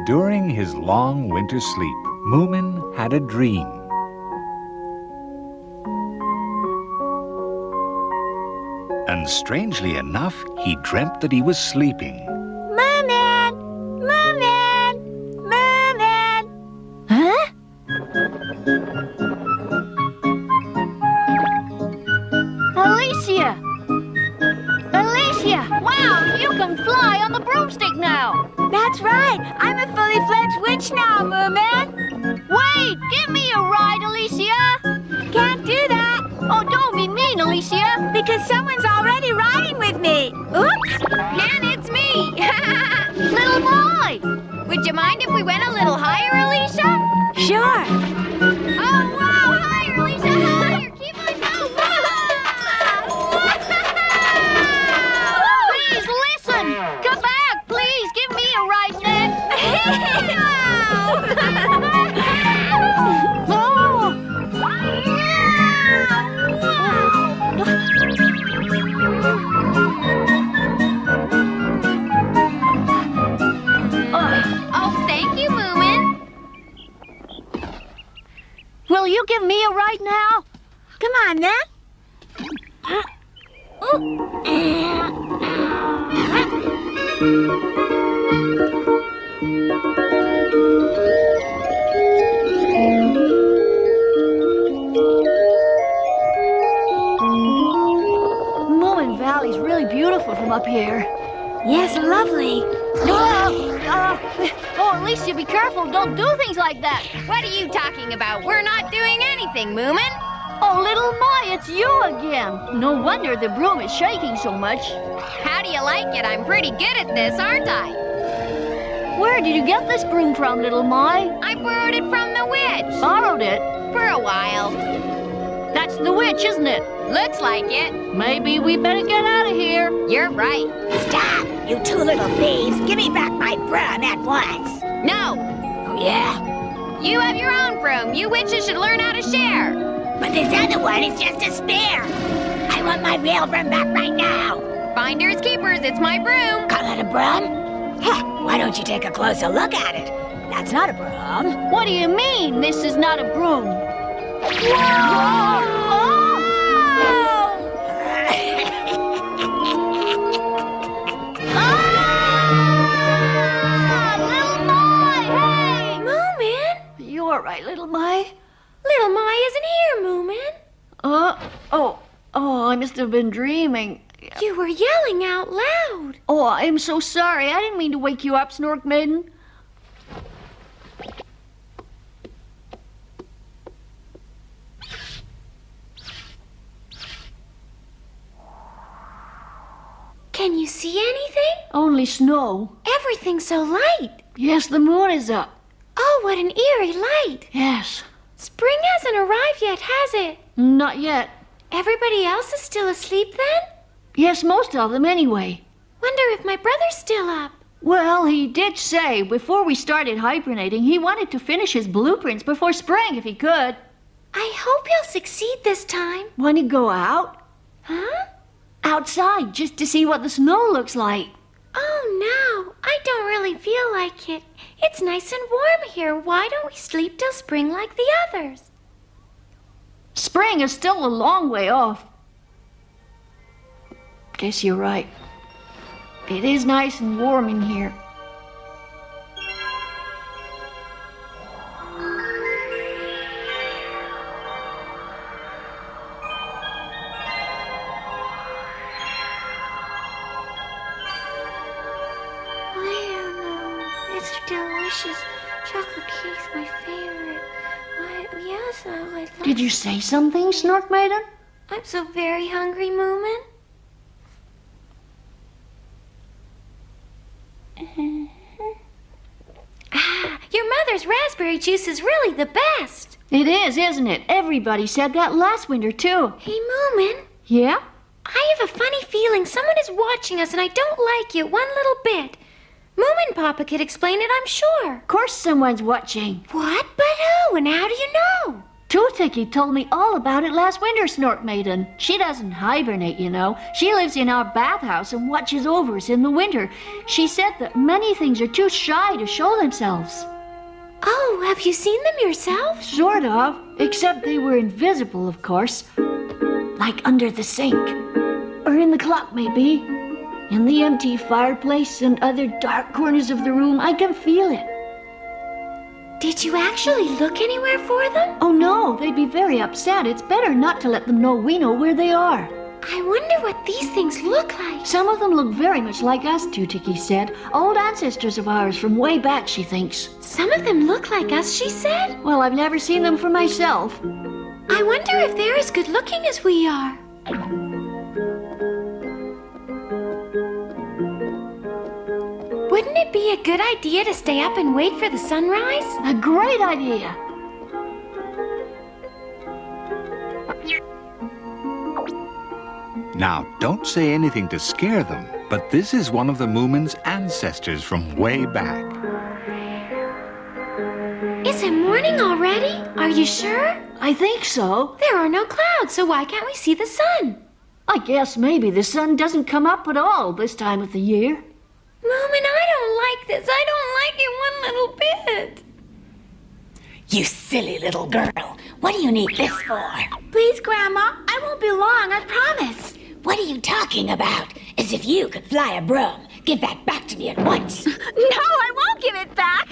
During his long winter sleep, Moomin had a dream. And strangely enough, he dreamt that he was sleeping. Moomin! Moomin! Moomin! Huh? Alicia! Alicia! Wow, you can fly on the broomstick now! That's right! I'm a fully fledged witch now, Moomin! Wait! Give me a ride, Alicia! Can't do that! Oh, don't be mean, Alicia! Because someone's already riding with me! Oops! And it's me! Little boy! Would you mind if we went a little higher, Alicia? Sure! Oh, wow! Higher, Alicia! Higher! Keep on going! Please listen! Come back, please! Give me a ride next! Oh, thank you, Moomin. Will you give me a ride now? Come on, then! Moomin Valley's really beautiful from up here. Yes, lovely! Oh, Alicia, be careful. Don't do things like that. What are you talking about? We're not doing anything, Moomin. Oh, little Mai, it's you again. No wonder the broom is shaking so much. How do you like it? I'm pretty good at this, aren't I? Where did you get this broom from, little Mai? I borrowed it from the witch. Borrowed it? For a while. That's the witch, isn't it? Looks like it. Maybe we better get out of here. You're right. Stop! You two little thieves! Give me back my broom at once! No, Oh, yeah? you have your own broom. You witches should learn how to share. But this other one is just a spare! I want my real broom back right now! Finders keepers, it's my broom. Call it a broom? Huh, why don't you take a closer look at it? That's not a broom. What do you mean, this is not a broom? Little Mai, hey! Moomin? You all right, little Mai? Little Mai isn't here, Moomin. I must have been dreaming. You were yelling out loud. Oh, I'm so sorry. I didn't mean to wake you up, Snork Maiden. Can you see anything? Only snow. Everything's so light. Yes, the moon is up. Oh, what an eerie light. Yes. Spring hasn't arrived yet, has it? Not yet. Everybody else is still asleep then? Yes, most of them anyway. Wonder if my brother's still up. Well, he did say before we started hibernating, he wanted to finish his blueprints before spring if he could. I hope he'll succeed this time. Want to go out? Huh? Outside, just to see what the snow looks like. Oh, no. I don't really feel like it. It's nice and warm here. Why don't we sleep till spring like the others? Spring is still a long way off. Guess you're right. It is nice and warm in here. It's delicious. Chocolate cake's my favorite. Yes, I'd like... Did you say something, Snork Maiden? I'm so very hungry, Moomin. Your mother's raspberry juice is really the best. It is, isn't it? Everybody said that last winter, too. Hey, Moomin. Yeah? I have a funny feeling someone is watching us and I don't like it one little bit. Moomin Papa could explain it, I'm sure. Of course someone's watching. What? But who? And how do you know? Toothache told me all about it last winter, Snort Maiden. She doesn't hibernate, you know. She lives in our bathhouse and watches over us in the winter. She said that many things are too shy to show themselves. Oh, have you seen them yourself? Sort of, except they were invisible, of course. Like under the sink. Or in the clock, maybe. In the empty fireplace and other dark corners of the room, I can feel it. Did you actually look anywhere for them? Oh no, they'd be very upset. It's better not to let them know we know where they are. I wonder what these things look like. Some of them look very much like us, Toothache said. Old ancestors of ours from way back, she thinks. Some of them look like us, she said? Well, I've never seen them for myself. I wonder if they're as good looking as we are. Wouldn't it be a good idea to stay up and wait for the sunrise? A great idea. Now, don't say anything to scare them, but this is one of the Moomins' ancestors from way back. Is it morning already? Are you sure? I think so. There are no clouds, so why can't we see the sun? I guess maybe the sun doesn't come up at all this time of the year. Moomin, I don't like this. I don't like it one little bit. You silly little girl. What do you need this for? Please, Grandma. I won't be long, I promise. What are you talking about? As if you could fly a broom. Give that back to me at once. No, I won't give it back.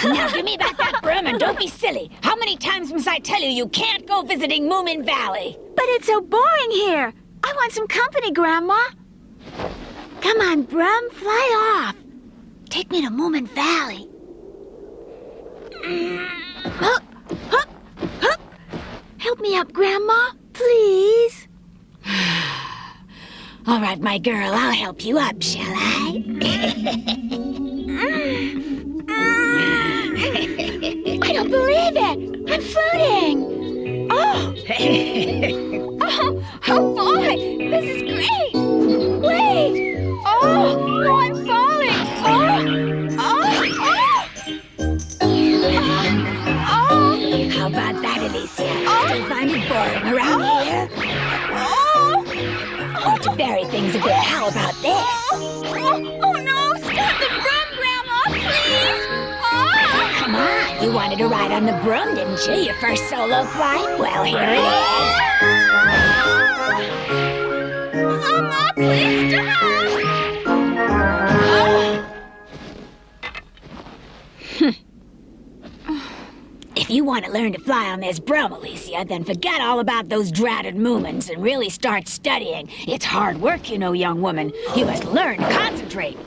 Now give me back that broom and don't be silly. How many times must I tell you you can't go visiting Moomin Valley? But it's so boring here. I want some company, Grandma. Come on, Brum, fly off. Take me to Moomin Valley. Hup, hup, hup. Help me up, Grandma, please. All right, my girl, I'll help you up, shall I? I don't believe it. I'm floating. Oh. Oh, boy. This is great. Wait. Oh, I'm falling. How about that, Alicia? Still find it boring around here? To vary things a bit, how about this? Oh, no. Stop the broom, Grandma, please. Come on, you wanted to ride on the broom, didn't you? Your first solo flight? Well, here it is. Mama, please stop. If you want to learn to fly on this broom, Alicia, then forget all about those dratted Moomins and really start studying. It's hard work, you know, young woman. You must learn to concentrate.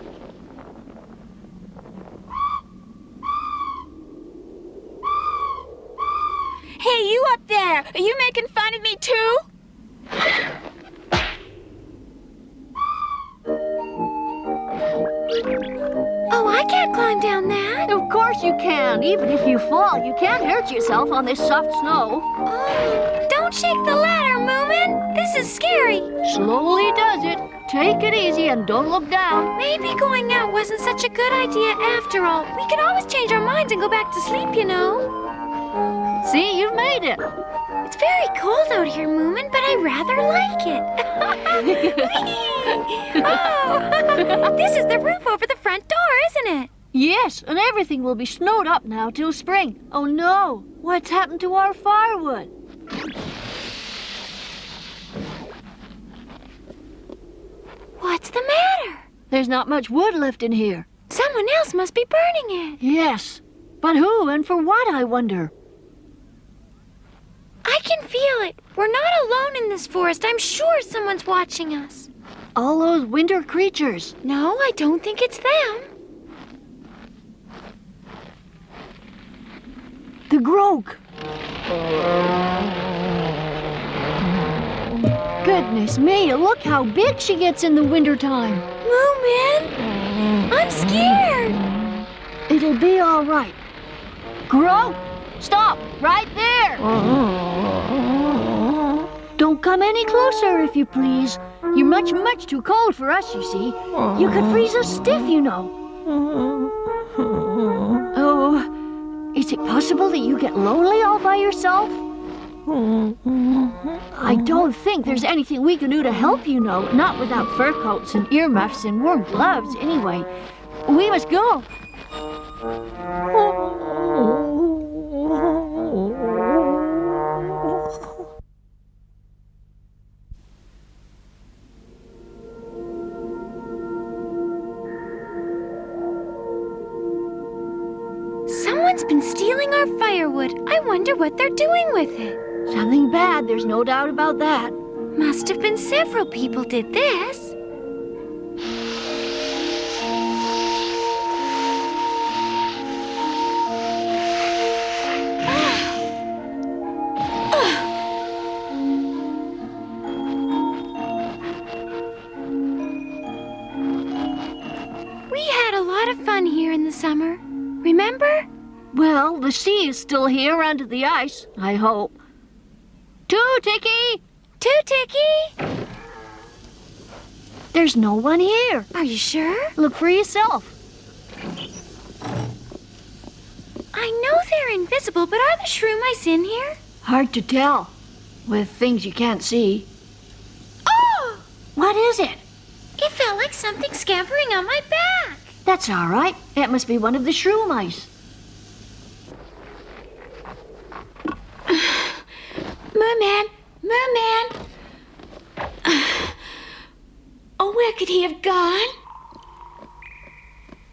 Hey, you up there. Are you making fun of me, too? Oh, I can't climb down that. Of course you can. Even if you fall, you can't hurt yourself on this soft snow. Oh, don't shake the ladder, Moomin. This is scary. Slowly does it. Take it easy and don't look down. Maybe going out wasn't such a good idea after all. We could always change our minds and go back to sleep, you know. See, you've made it. It's very cold out here, Moomin, but I rather like it. Oh, this is the roof over the front door, isn't it? Yes, and everything will be snowed up now till spring. Oh no, what's happened to our firewood? What's the matter? There's not much wood left in here. Someone else must be burning it. Yes, but who and for what, I wonder? I can feel it. We're not alone in this forest. I'm sure someone's watching us. All those winter creatures. No, I don't think it's them. The Groke. Goodness me, look how big she gets in the wintertime. Moomin, I'm scared. It'll be all right. Groke, stop right there. Don't come any closer, if you please. You're much, much too cold for us, you see. You could freeze us stiff, you know. Oh, is it possible that you get lonely all by yourself? I don't think there's anything we can do to help you, know. Not without fur coats and earmuffs and warm gloves, anyway. We must go. Someone's been stealing our firewood. I wonder what they're doing with it. Something bad, there's no doubt about that. Must have been several people did this. We had a lot of fun here in the summer. Remember? Well, the sea is still here under the ice, I hope. Two-Ticky! Two-Ticky! There's no one here. Are you sure? Look for yourself. I know they're invisible, but are the shroom mice in here? Hard to tell, with things you can't see. Oh! What is it? It felt like something scampering on my back. That's all right. It must be one of the shrew mice. Moomman! Moomman! Oh, where could he have gone?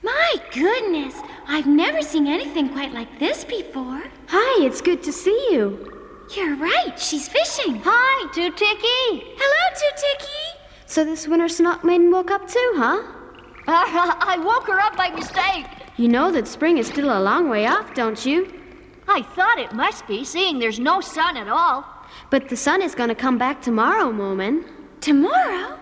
My goodness, I've never seen anything quite like this before. Hi, it's good to see you. You're right, she's fishing. Hi, Two-Ticky. Hello, Two-Ticky. So this winter snock maiden woke up too, huh? I woke her up by mistake. You know that spring is still a long way off, don't you? I thought it must be, seeing there's no sun at all. But the sun is gonna come back tomorrow, Moomin. Tomorrow?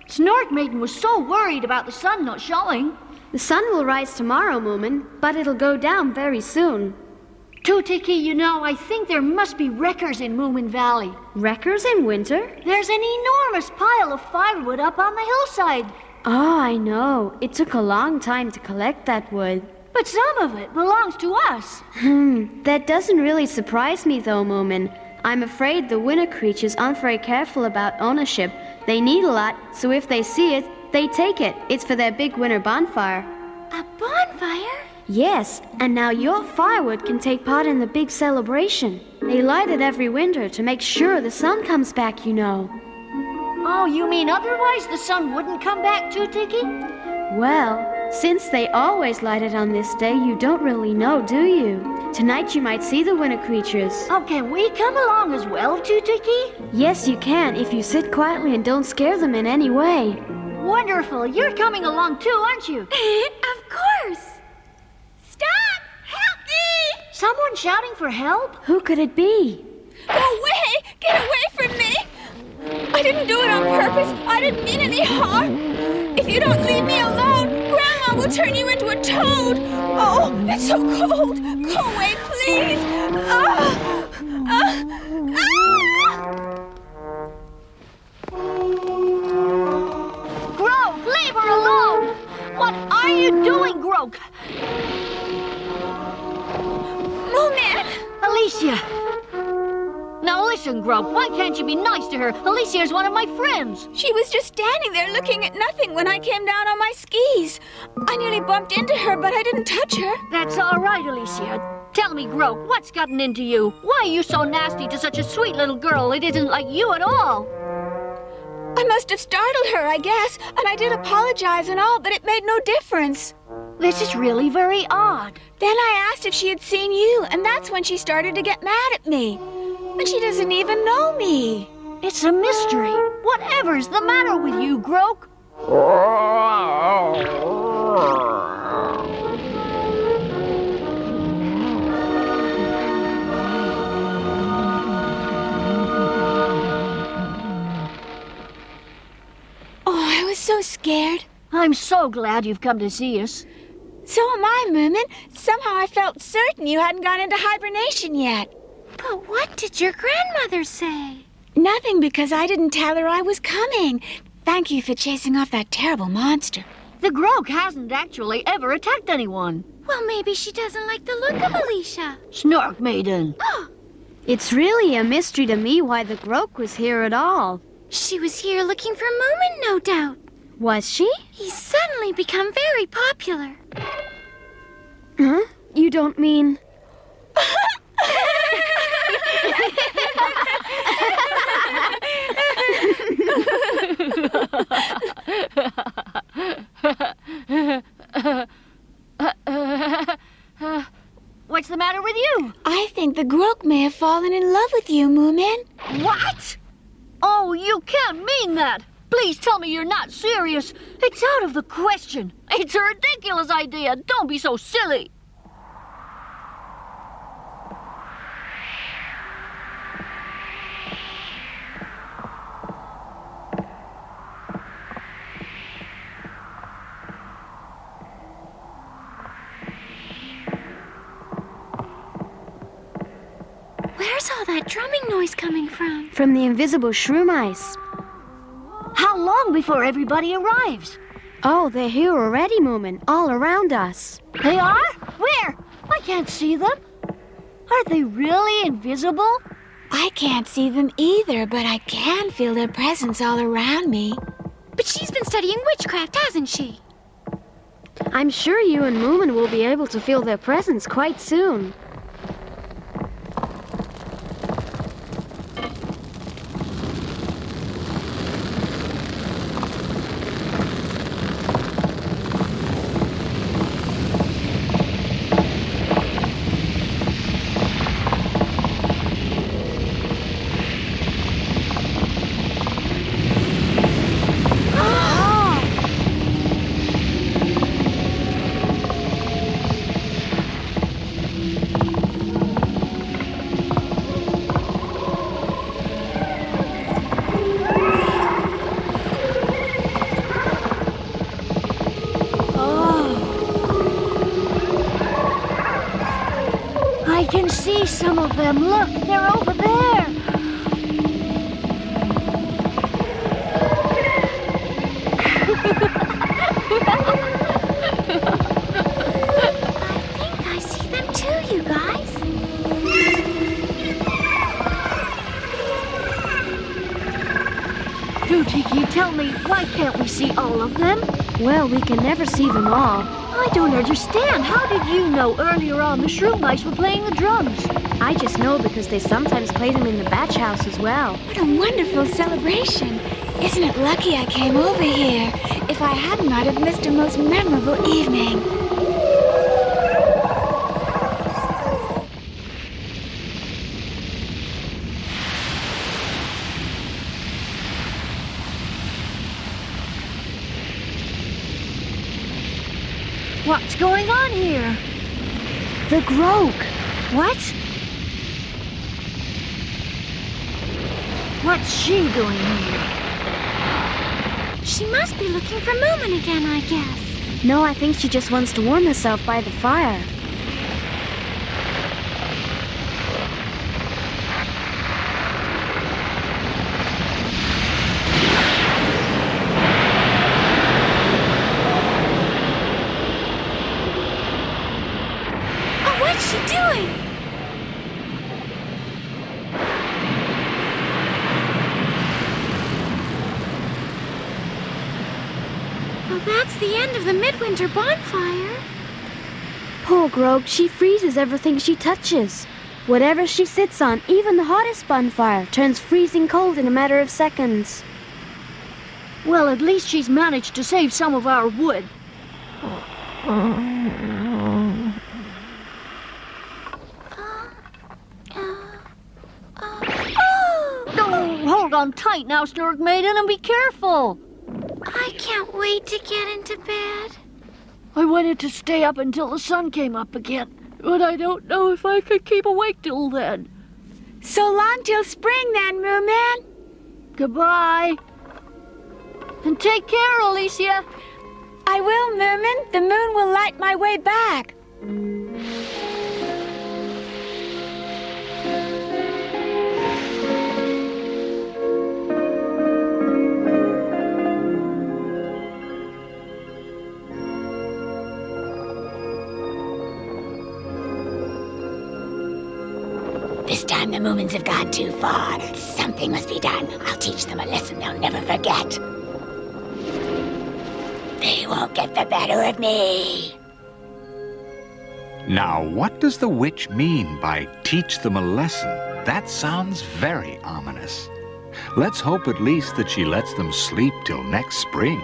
Snork Maiden was so worried about the sun not showing. The sun will rise tomorrow, Moomin, but it'll go down very soon. Two-Ticky, you know, I think there must be wreckers in Moomin Valley. Wreckers in winter? There's an enormous pile of firewood up on the hillside. Oh, I know. It took a long time to collect that wood. But some of it belongs to us. That doesn't really surprise me, though, Moomin. I'm afraid the winter creatures aren't very careful about ownership. They need a lot, so if they see it, they take it. It's for their big winter bonfire. A bonfire? Yes, and now your firewood can take part in the big celebration. They light it every winter to make sure the sun comes back, you know. Oh, you mean otherwise the sun wouldn't come back, Two-Ticky? Well, since they always light it on this day, you don't really know, do you? Tonight you might see the winter creatures. Oh, can we come along as well, Two-Ticky? Yes, you can, if you sit quietly and don't scare them in any way. Wonderful. You're coming along too, aren't you? Of course. Stop! Help me! Someone shouting for help? Who could it be? Go away! Get away from me! I didn't do it on purpose. I didn't mean any harm. If you don't leave me alone, Grandma will turn you into a toad. Oh, it's so cold. Go away, please. Grog, leave her alone! What are you doing, Grog? Moomin! Alicia! Now listen, Grog, why can't you be nice to her? Alicia is one of my friends. She was just standing there looking at nothing when I came down on my skis. I nearly bumped into her, but I didn't touch her. That's all right, Alicia. Tell me, Grog, what's gotten into you? Why are you so nasty to such a sweet little girl? It isn't like you at all. I must have startled her, I guess, and I did apologize and all, but it made no difference. This is really very odd. Then I asked if she had seen you, and that's when she started to get mad at me. But she doesn't even know me. It's a mystery. Whatever's the matter with you, Grog? Oh, I was so scared. I'm so glad you've come to see us. So am I, Moomin. Somehow I felt certain you hadn't gone into hibernation yet. But what did your grandmother say? Nothing, because I didn't tell her I was coming. Thank you for chasing off that terrible monster. The Grog hasn't actually ever attacked anyone. Well, maybe she doesn't like the look of Alicia. Snork Maiden. Oh, It's really a mystery to me why the Groke was here at all. She was here looking for Moomin, no doubt. Was she? He's suddenly become very popular. Huh? You don't mean... What's the matter with you? I think the Groke may have fallen in love with you, Moomin. What? Oh, you can't mean that. Please tell me you're not serious. It's out of the question. It's a ridiculous idea. Don't be so silly. Where's all that drumming noise coming from? From the invisible shroom ice. How long before everybody arrives? Oh, they're here already, Moomin, all around us. They are? Where? I can't see them. Are they really invisible? I can't see them either, but I can feel their presence all around me. But she's been studying witchcraft, hasn't she? I'm sure you and Moomin will be able to feel their presence quite soon. I can see some of them. Look, they're over there. I think I see them too, you guys. Do Tiki, tell me, why can't we see all of them? Well, we can never see them all. I don't understand. How did you know earlier on the shroom mice were playing the drums? I just know because they sometimes play them in the batch house as well. What a wonderful celebration. Isn't it lucky I came over here? If I hadn't, I'd have missed a most memorable evening. What's going on here? The Groke! What? What's she doing here? She must be looking for Moomin again, I guess. No, I think she just wants to warm herself by the fire. Oh, what's she doing? Well, that's the end of the midwinter bonfire. Poor Groke, she freezes everything she touches. Whatever she sits on, even the hottest bonfire, turns freezing cold in a matter of seconds. Well, at least she's managed to save some of our wood. Oh, hold on tight now, Snork Maiden, and be careful. I can't wait to get into bed. I wanted to stay up until the sun came up again, but I don't know if I could keep awake till then. So long till spring then, Moomin. Goodbye. And take care, Alicia. I will, Moomin. The moon will light my way back. This time the Moomins have gone too far. Something must be done. I'll teach them a lesson they'll never forget. They won't get the better of me. Now, what does the witch mean by teach them a lesson? That sounds very ominous. Let's hope at least that she lets them sleep till next spring.